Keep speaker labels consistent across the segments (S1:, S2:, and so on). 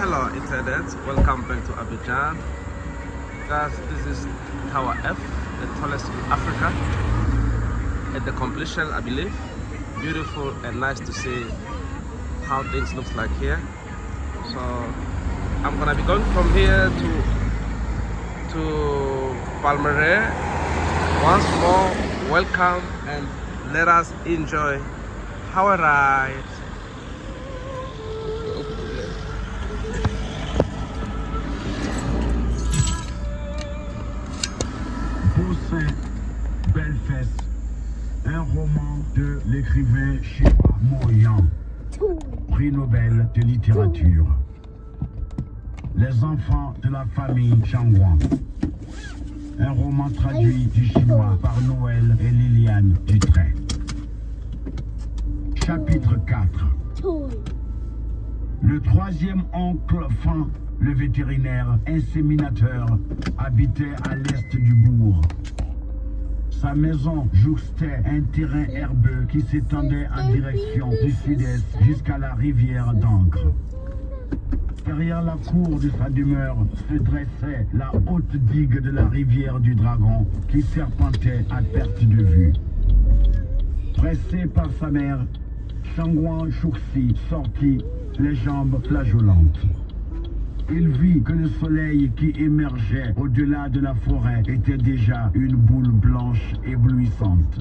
S1: Hello Internet, welcome back to Abidjan. Guys, this is Tower F, the tallest in Africa. At the completion, I believe. Beautiful and nice to see how things look like here. So I'm gonna be going from here to Palmeraie. Once more, welcome and let us enjoy our ride.
S2: Belle fesse, un roman de l'écrivain chinois Mo Yan, prix Nobel de littérature. Les enfants de la famille Changwan, un roman traduit du chinois par Noël et Liliane Dutray. Chapitre 4. Le troisième oncle Fan, le vétérinaire inséminateur, habitait à l'est du bourg. Sa maison jouxtait un terrain herbeux qui s'étendait en direction du sud-est jusqu'à la rivière d'Ancre. Derrière la cour de sa demeure se dressait la haute digue de la rivière du Dragon qui serpentait à perte de vue. Pressé par sa mère, Changwan Chouxi sortit, les jambes flageolantes. Il vit que le soleil qui émergeait au-delà de la forêt était déjà une boule blanche éblouissante.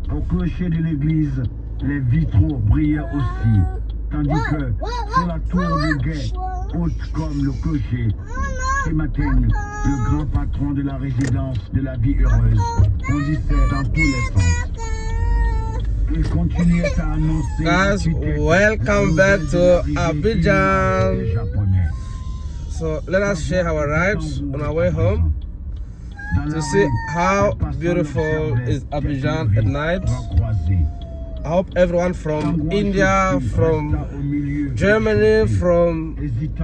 S2: Au clocher de l'église, les vitraux brillaient aussi, tandis que sur la tour de guet, haute comme le clocher, Matin, le grand patron de la résidence de la vie heureuse, bondissait dans tous les sens. Il continuait à annoncer.
S1: Guys, welcome back to Abidjan. So let us share our rides on our way home to see how beautiful is Abidjan at night. I hope everyone from India, from Germany, from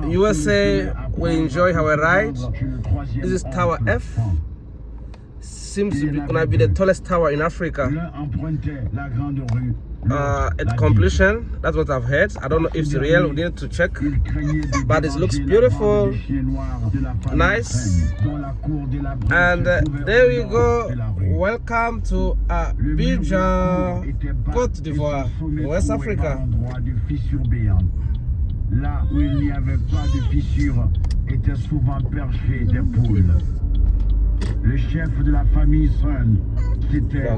S1: USA will enjoy our ride. This is Tower F. Seems to be gonna be the tallest tower in Africa. At completion, that's what I've heard. I don't know if it's real, we need to check. But it looks beautiful, nice. And there we go. Welcome to Abidjan, Côte d'Ivoire, West Africa.
S2: Là où il n'y avait pas de fissures étaient souvent perchés des poules. Le chef de la famille Sun, c'était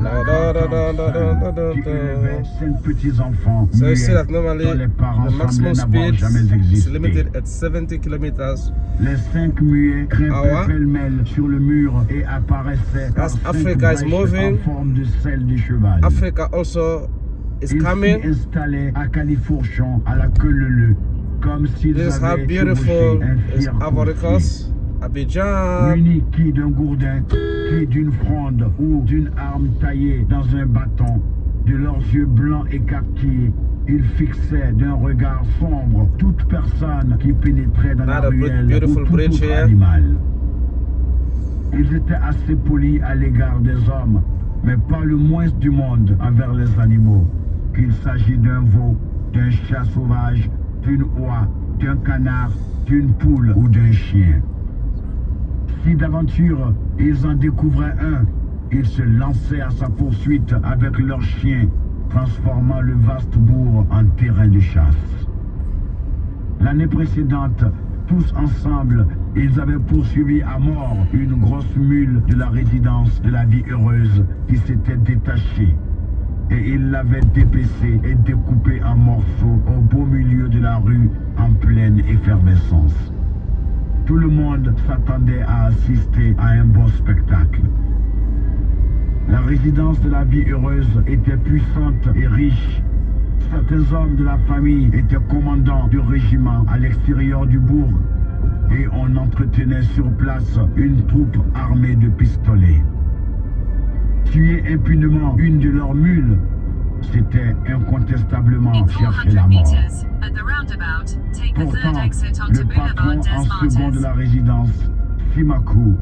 S2: qui élevait 5 petits-enfants
S1: So you see that normally
S2: dont les parents
S1: the maximum
S2: semblaient
S1: speed
S2: n'avoir jamais
S1: is
S2: existé.
S1: limited at 70 kilometers.
S2: Les 5 muets grimpaient pêle-mêle sur le mur et apparaissaient par
S1: As
S2: 5
S1: Africa is
S2: brèches
S1: moving,
S2: en forme de selle du cheval.
S1: Africa also is
S2: Ils s'y
S1: coming.
S2: installaient à califourchon à la queue leu-leu, comme s'ils
S1: This is how
S2: avaient
S1: beautiful
S2: chevauché un
S1: is
S2: fier
S1: Ivory
S2: coursier.
S1: Coast, Abidjan.
S2: Muni qui d'un gourdin, qui d'une fronde ou d'une arme taillée dans un bâton, de leurs yeux blancs écarquillés, ils fixaient d'un regard sombre toute personne qui pénétrait dans la
S1: Another
S2: ruelle
S1: beautiful
S2: ou tout
S1: bridge
S2: autre
S1: here.
S2: animal. Ils étaient assez polis à l'égard des hommes, mais pas le moins du monde envers les animaux, qu'il s'agit d'un veau, d'un chat sauvage, d'une oie, d'un canard, d'une poule ou d'un chien. Si d'aventure ils en découvraient un, ils se lançaient à sa poursuite avec leurs chiens, transformant le vaste bourg en terrain de chasse. L'année précédente, tous ensemble, ils avaient poursuivi à mort une grosse mule de la résidence de la vie heureuse qui s'était détachée. Et ils l'avaient dépecée et découpée en morceaux au beau milieu de la rue en pleine effervescence. Tout le monde s'attendait à assister à un bon spectacle. La résidence de la vie heureuse était puissante et riche. Certains hommes de la famille étaient commandants de régiment à l'extérieur du bourg et on entretenait sur place une troupe armée de pistolets. Tuer impunément une de leurs mules, c'était incontestablement chercher la mort. Pourtant, le patron en second de la résidence, Simaku,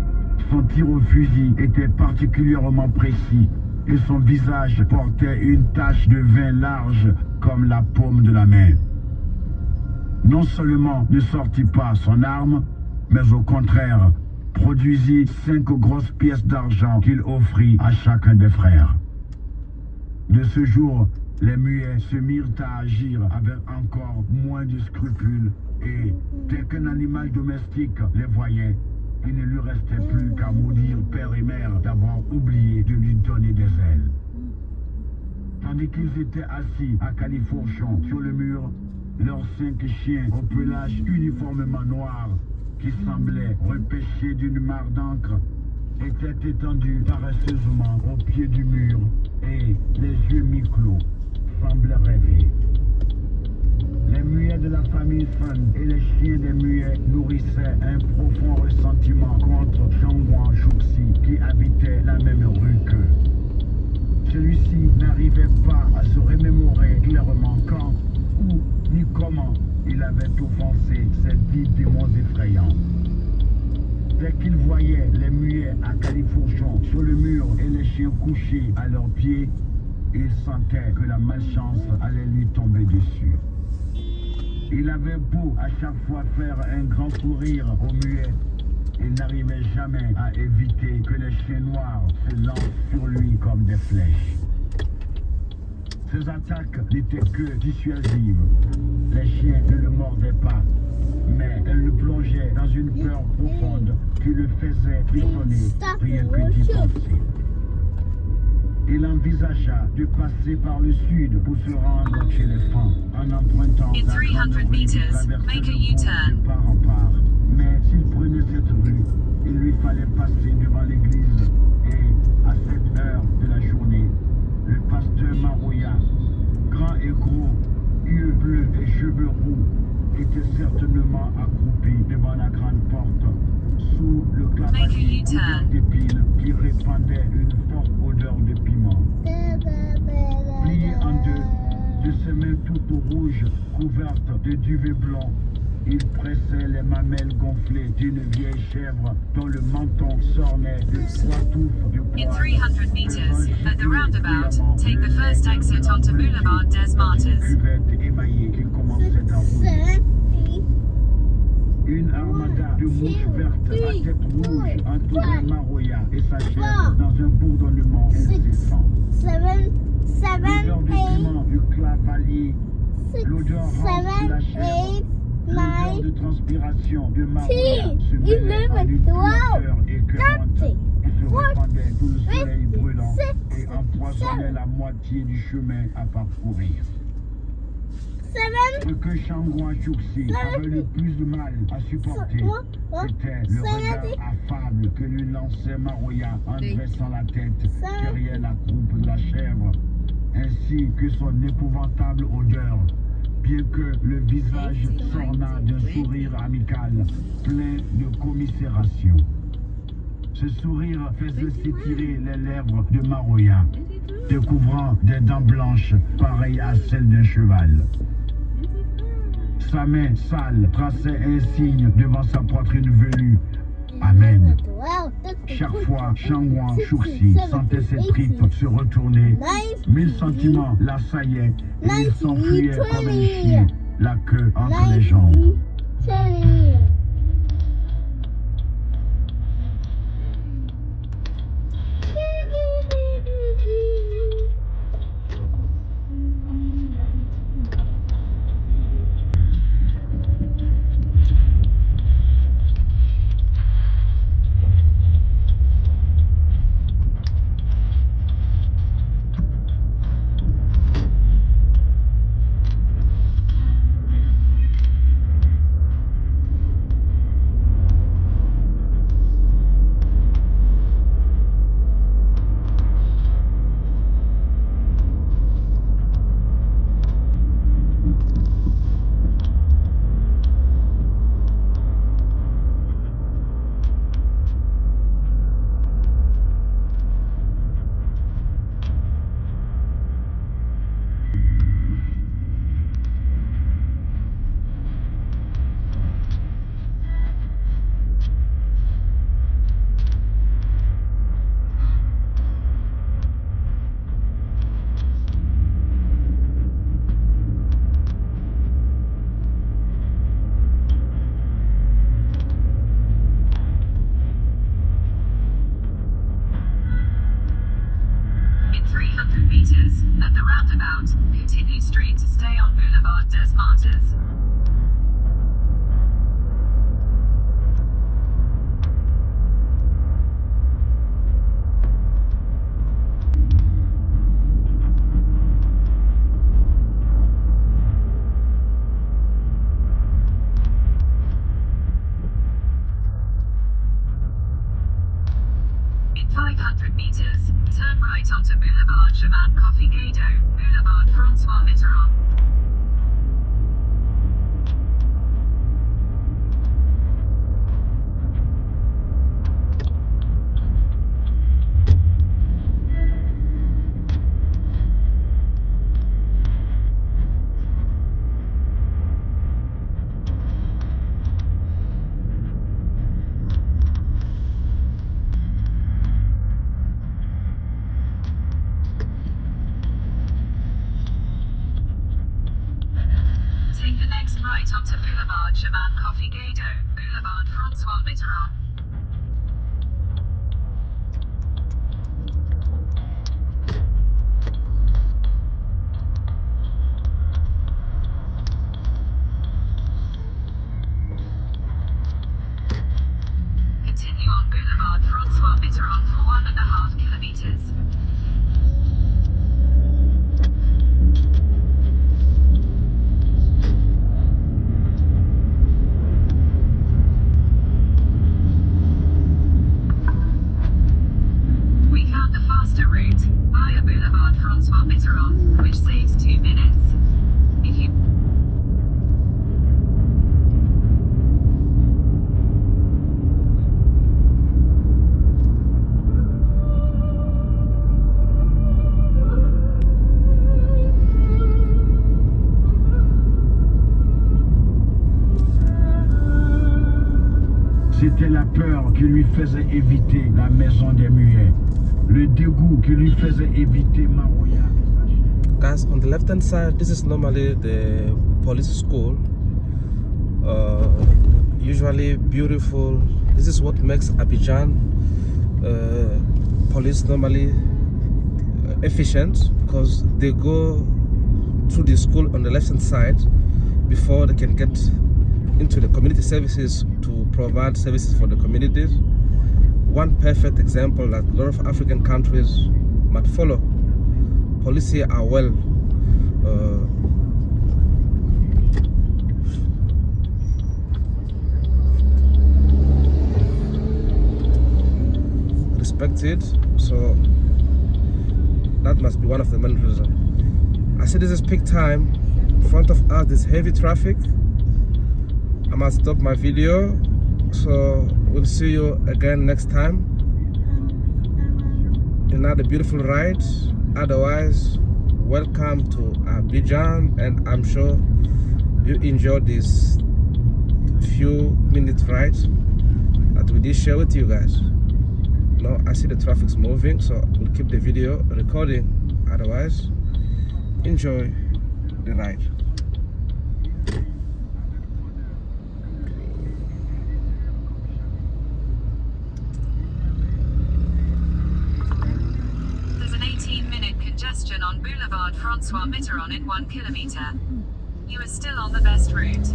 S2: son tir au fusil était particulièrement précis et son visage portait une tache de vin large comme la paume de la main. non seulement ne sortit pas son arme, mais au contraire, produisit 5 grosses pièces d'argent qu'il offrit à chacun des frères. De ce jour, les muets se mirent à agir avec encore moins de scrupules et, dès qu'un animal domestique les voyait, il ne lui restait plus qu'à maudire père et mère d'avoir oublié de lui donner des ailes. Tandis qu'ils étaient assis à califourchon sur le mur, leurs 5 chiens au pelage uniformément noir, qui semblaient repêchés d'une mare d'encre, étaient étendus paresseusement au pied du mur et, les yeux mi-clos, semblaient rêver. Les muets de la famille Sun et les chiens des muets nourrissaient un profond ressentiment contre Shangguan Shuxi qui habitait la même rue qu'eux. Celui-ci n'arrivait pas à se remémorer clairement quand, où, ni comment il avait offensé ces 10 démons effrayants. Dès qu'il voyait les muets à califourchon sur le mur et les chiens couchés à leurs pieds, il sentait que la malchance allait lui tomber dessus. Il avait beau à chaque fois faire un grand sourire aux muets, il n'arrivait jamais à éviter que les chiens noirs se lancent sur lui comme des flèches. Ces attaques n'étaient que dissuasives. Les chiens ne le mordaient pas, mais elles le plongeaient dans une peur profonde qui le faisait frissonner rien que d'y penser. Il envisagea de passer par le sud pour se rendre chez les Francs en empruntant la grande rue qui traversait le bourg de part en part. Mais s'il prenait cette rue, il lui fallait passer devant l'église et, à cette heure de la journée, le pasteur Maroya, grand et gros, yeux bleus et cheveux roux, était certainement accroupi devant la grande porte, sous le clapadier couvert d'épines qui répandait une forte odeur de piment. Plié en deux, de ses mains toutes rouges, couvertes de duvet blanc, il pressait les mamelles gonflées d'une vieille chèvre dont le menton s'ornait de 3 touffes de poils.
S3: In 300 meters, at the roundabout, take the first exit onto Boulevard des Martyrs.
S2: Cuvette émaillée qui commençait à rouler. Une armada de mouches vertes à tête rouge entourait Maroya et sa chèvre dans un bourdonnement incessant. L'odeur de piment du clavalier, l'odeur rare de la chèvre, l'odeur de transpiration de Maroya se mêlait à une puanteur écœurante qui se répandait sous le soleil brûlant et empoisonnait la moitié du chemin à parcourir. Ce que Shangguan Shuxi avait le plus de mal à supporter, c'était le regard affable que lui lançait Maroya en dressant la tête derrière la croupe de la chèvre, ainsi que son épouvantable odeur, bien que le visage s'ornât d'un sourire amical, plein de commisération. Ce sourire faisait s'étirer les lèvres de Maroya, découvrant des dents blanches pareilles à celles d'un cheval. Sa main sale traçait un signe devant sa poitrine velue. Amen. Chaque fois, Shangguan Shuxi sentait ses tripes se retourner. 1000 sentiments l'assaillaient et il s'enfuyait comme un chien, la queue entre les jambes.
S3: right onto Boulevard Chemin Coffee Gado, Boulevard François Mitterrand. Take the next right onto Boulevard Chemin Coffee Gado, Boulevard François Mitterrand. Continue on Boulevard François Mitterrand for 1.5 kilometers. We found a faster route via Boulevard François Mitterrand, which saves 2 minutes. If you
S2: C'était la peur qui lui faisait éviter la maison des muets. Le dégoût qui lui faisait éviter Maroya.
S1: Guys, on the left hand side, this is normally the police school. Usually beautiful. This is what makes Abidjan police normally efficient, because they go through the school on the left hand side before they can get into the community services to provide services for the communities. One perfect example that a lot of African countries might follow. Police here are well respected, so that must be one of the main reasons. I said this is peak time. In front of us there's heavy traffic. I must stop my video, so we'll see you again next time. Another beautiful ride. Otherwise, welcome to Abidjan, and I'm sure you enjoyed this few minute ride that we did share with you guys. Now I see the traffic's moving, so we'll keep the video recording. Otherwise, enjoy the ride.
S3: There's an 18-minute congestion on Boulevard François Mitterrand in 1 kilometer. You are still on the best route.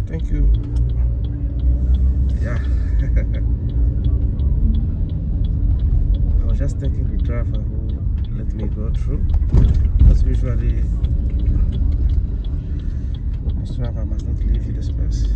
S1: Thank you. Yeah. I was just thanking the driver who let me go through, because usually this driver must not leave you the space.